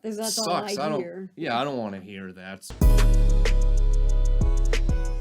Because that's all Sucks. I hear. Yeah, I don't want to hear that.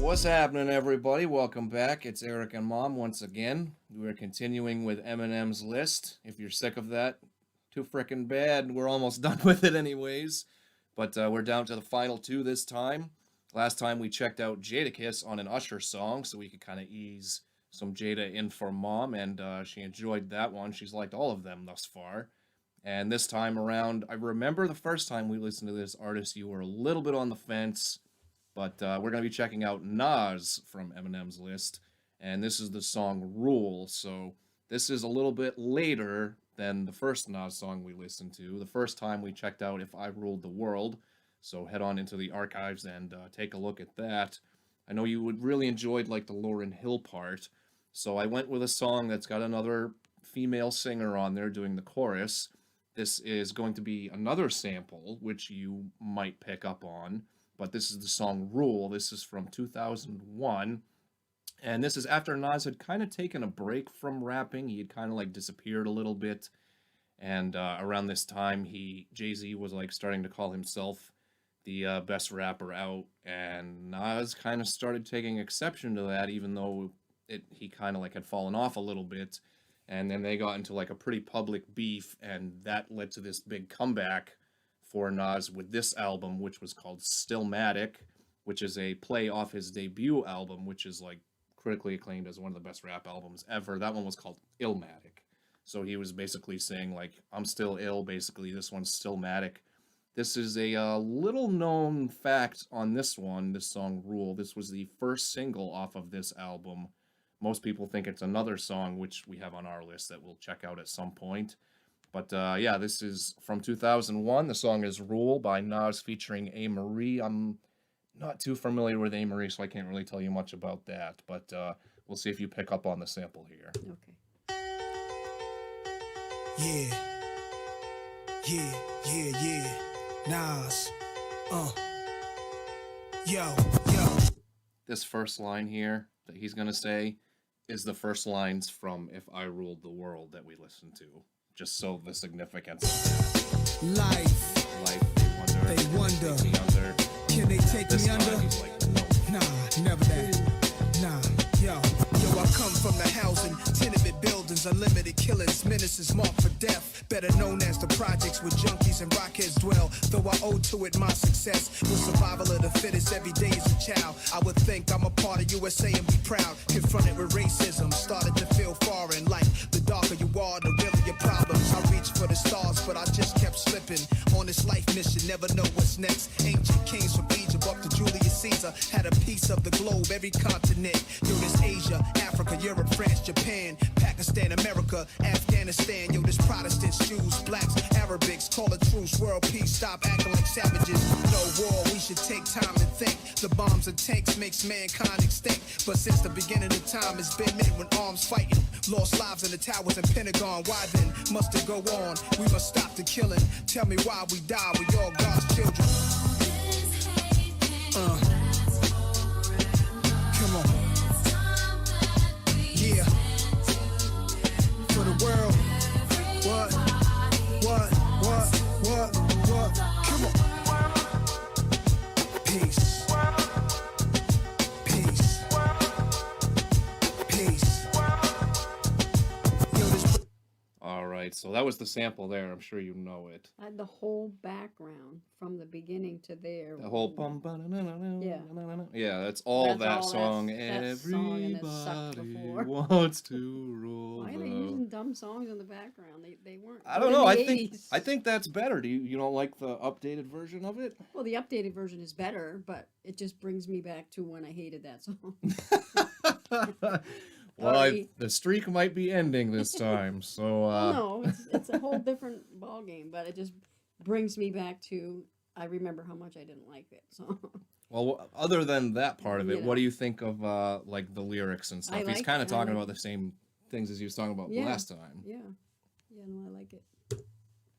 What's happening, everybody? Welcome back. It's Eric and Mom once again. We're continuing with Eminem's list. If you're sick of that, too frickin' bad. We're almost done with it anyways. But we're down to the final two this time. Last time we checked out Jadakiss on an Usher song, so we could kind of ease some Jada in for Mom, and she enjoyed that one. She's liked all of them thus far. And this time around, I remember the first time we listened to this artist, you were a little bit on the fence, but we're going to be checking out Nas from Eminem's list, and this is the song Rule, so this is a little bit later than the first Nas song we listened to. The first time we checked out If I Ruled the World, so head on into the archives and take a look at that. I know you would really enjoyed like the Lauryn Hill part, so I went with a song that's got another female singer on there doing the chorus. This is going to be another sample, which you might pick up on, but this is the song Rule. This is from 2001, and this is after Nas had kind of taken a break from rapping. He had kind of like disappeared a little bit, and around this time, Jay-Z was like starting to call himself the best rapper out, and Nas kind of started taking exception to that, even though he kind of like had fallen off a little bit. And then they got into like a pretty public beef, and that led to this big comeback for Nas with this album, which was called Stillmatic, which is a play off his debut album, which is like critically acclaimed as one of the best rap albums ever. That one was called Illmatic. So he was basically saying like, I'm still ill, basically. This one's Stillmatic. This is a little known fact on this one, this song Rule. This was the first single off of this album. Most people think it's another song, which we have on our list that we'll check out at some point. But yeah, this is from 2001. The song is Rule by Nas featuring Amerie. I'm not too familiar with Amerie, so I can't really tell you much about that. But we'll see if you pick up on the sample here. Okay. Yeah. Nas. Yo. This first line here that he's going to say is the first lines from If I Ruled the World that we listened to. Just so the significance of that. Life, they wonder. Take me under. Can they take This me time under? he's like, no. Nah, never that. Nah, yo, I come from the housing, tenement buildings, unlimited killings, menaces marked for death. Better known as the projects where junkies and rockheads dwell. Though I owe to it my success, with survival of the fittest every day as a child. I would think I'm a part of USA and be proud. Confronted with racism, started to feel foreign. Like the darker you are, the realer your problems. I reached for the stars, but I just kept slipping. On this life mission, never know what's next. Ancient kings from Egypt up to Julius Caesar had a piece of the globe, every continent. Yo, this Asia, Africa, Europe, France, Japan, Pakistan, America, Afghanistan. Yo, this Protestants, Jews, blacks, Arabics, call a truce, world peace, stop acting like savages. No war, we should take time to think. The bombs and tanks makes mankind extinct. But since the beginning of time, it's been men with arms fighting. Lost lives in the towers and Pentagon. Why then must it go on? We must stop the killing. Tell me why we die, we all God's children. Come on. Yeah. For the world. What? Come on. Peace. All right, so that was the sample there. I'm sure you know it. I had the whole background from the beginning to there. The whole bum Yeah. Yeah, that's all That's that all song. that song, and it sucked Everybody before. wants to rule. Why are they using dumb songs in the background? They weren't. I good don't know. in the I 80s. think that's better. Do you don't like the updated version of it? Well, the updated version is better, but it just brings me back to when I hated that song. Well, Sorry. the streak might be ending this time. So No, it's a whole different ball game, but it just brings me back to I remember how much I didn't like it. So well, other than that part of it, You what know. do you think of like the lyrics and stuff? I He's like kind it. of I talking like about the same things as he was talking about Yeah. last time. yeah, no, I like it.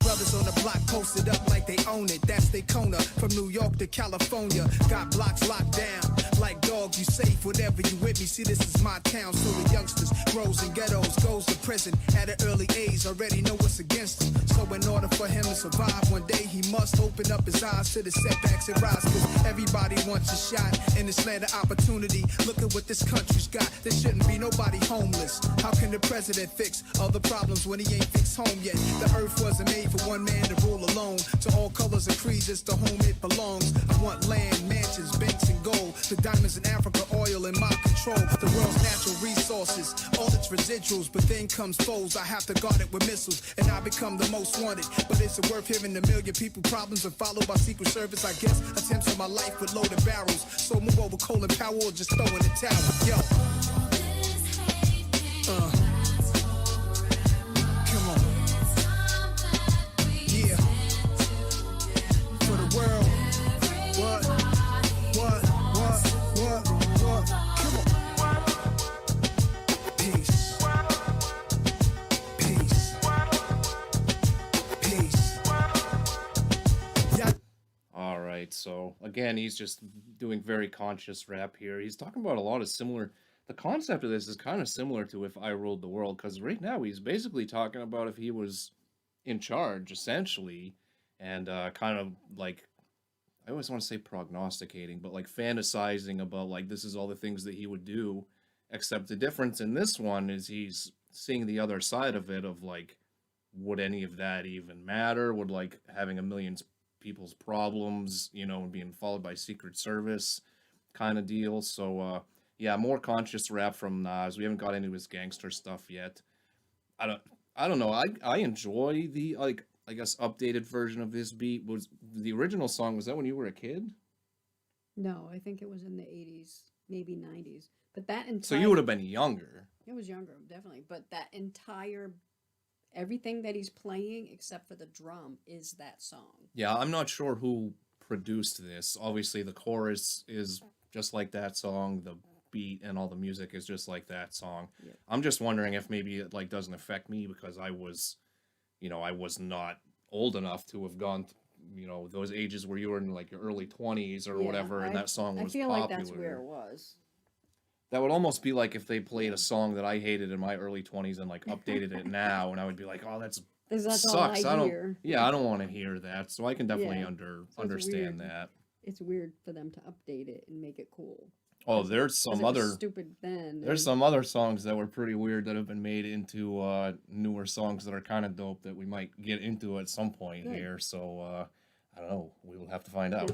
Brothers on the block posted up like they own it. That's Daytona, from New York to California. Got blocks locked down. Like dog, you safe, whatever you with me. See, this is my town, so the youngsters grows in ghettos, goes to prison at an early age. Already know what's against him. So in order for him to survive, one day he must open up his eyes to the setbacks and rise. Cause everybody wants a shot in this land of opportunity. Look at what this country's got. There shouldn't be nobody homeless. How can the president fix all the problems when he ain't fixed home yet? The earth wasn't made for one man to rule alone. To all colors and creeds, it's the home it belongs. I want land, mansions, banks, and gold. The diamonds in Africa, oil in my control. The world's natural resources, all its residuals. But then comes foes, I have to guard it with missiles. And I become the most wanted. But is it worth hearing a million people problems and followed by Secret Service? I guess attempts on my life with loaded barrels. So move over Colin Powell or just throw in the towel. Yo. Come on. Yeah. For the world. What? Come on. Peace. Peace. Peace. Yeah. All right, so again, he's just doing very conscious rap here. He's talking about a lot of similar. The concept of this is kind of similar to If I Ruled the World, because right now he's basically talking about if he was in charge, essentially, and kind of like, I always want to say prognosticating, but like fantasizing about like this is all the things that he would do, except the difference in this one is he's seeing the other side of it of like, would any of that even matter? Would like having a million people's problems, you know, being followed by Secret Service kind of deal. So yeah, more conscious rap from Nas. We haven't got into his gangster stuff yet. I don't know. I enjoy the like, I guess, updated version of this beat. Was the original song, was that when you were a kid? No, I think it was in the 80s, maybe 90s. But that entire... So you would have been younger. It was younger, definitely. But that entire... Everything that he's playing, except for the drum, is that song. Yeah, I'm not sure who produced this. Obviously, the chorus is just like that song. The beat and all the music is just like that song. Yeah. I'm just wondering if maybe it like doesn't affect me because I was, you know, I was not old enough to have gone, you know, those ages where you were in like your early 20s or whatever, and that song was feel popular. like that's where it was. That would almost be like if they played a song that I hated in my early 20s and like updated it now, and I would be like, oh, that's That's sucks. all I hear. Yeah, I don't want to hear that. So I can definitely Yeah. So understand weird. that. It's weird for them to update it and make it cool. Oh, there's 'Cause some it was other stupid then. there's some other songs that were pretty weird that have been made into newer songs that are kind of dope that we might get into at some point Good. here. So I don't know. We will have to find out.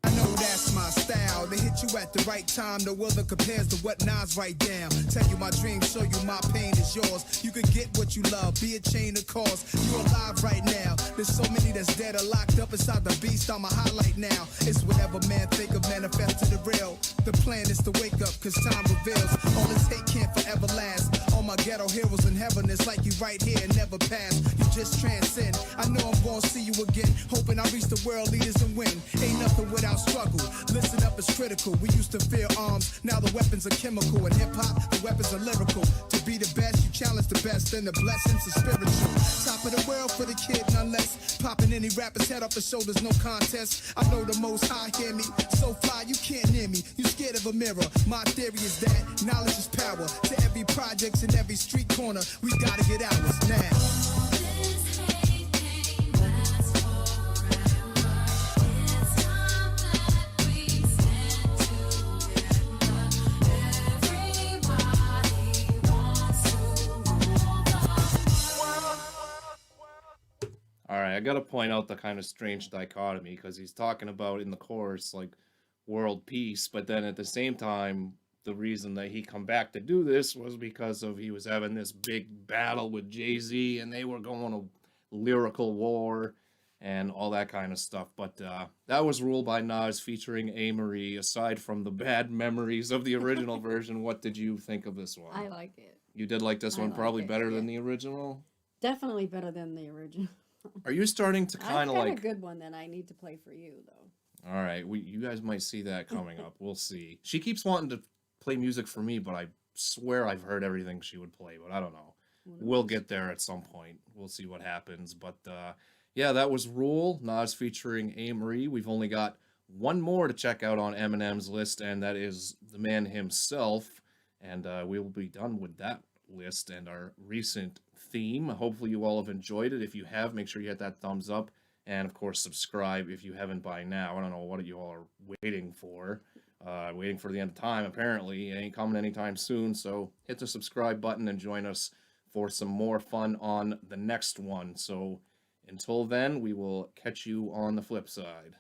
I know that's my style. They hit you at the right time. No other compares to what Nas write down. Tell you my dreams, show you my pain is yours. You can get what you love, be a chain of cause. You alive right now. There's so many that's dead or locked up inside the beast. I'm a highlight now. It's whatever man think of, manifest to the real. The plan is to wake up, cause time reveals. All this hate can't forever last. All my ghetto heroes in heaven, it's like you right here and never pass. You just transcend. I know I'm gonna see you again. Hoping I reach the world leaders and win. Ain't nothing without struggle. Listen up, it's critical. We used to fear arms, now the weapons are chemical. In hip hop, the weapons are lyrical. To be the best, you challenge the best, and the blessings are spiritual. Top of the world for the kid, none less. Popping any rapper's head off the shoulders, no contest. I know the most high hear me. So fly, you can't near me. You scared of a mirror. My theory is that knowledge is power. To every projects in every street corner, we gotta get ours now. All right, I got to point out the kind of strange dichotomy because he's talking about in the chorus like world peace, but then at the same time, the reason that he come back to do this was because of he was having this big battle with Jay-Z and they were going to lyrical war and all that kind of stuff. But that was Ruled by Nas featuring Amerie. Aside from the bad memories of the original version, what did you think of this one? I like it. You did like this I one like probably it, better yeah. than the original? Definitely better than the original. Are you starting to I've kind of got like... a good one that I need to play for you, though. All right, you guys might see that coming up. We'll see. She keeps wanting to play music for me, but I swear I've heard everything she would play, but I don't know. We'll get there at some point. We'll see what happens. But Yeah, that was Rule, Nas featuring Amerie. We've only got one more to check out on Eminem's list, and that is the man himself. And we will be done with that list and our recent theme. Hopefully, you all have enjoyed it. If you have, make sure you hit that thumbs up. And of course, subscribe if you haven't by now. I don't know what you all are waiting for. Waiting for the end of time, apparently. It ain't coming anytime soon. So hit the subscribe button and join us for some more fun on the next one. So until then, we will catch you on the flip side.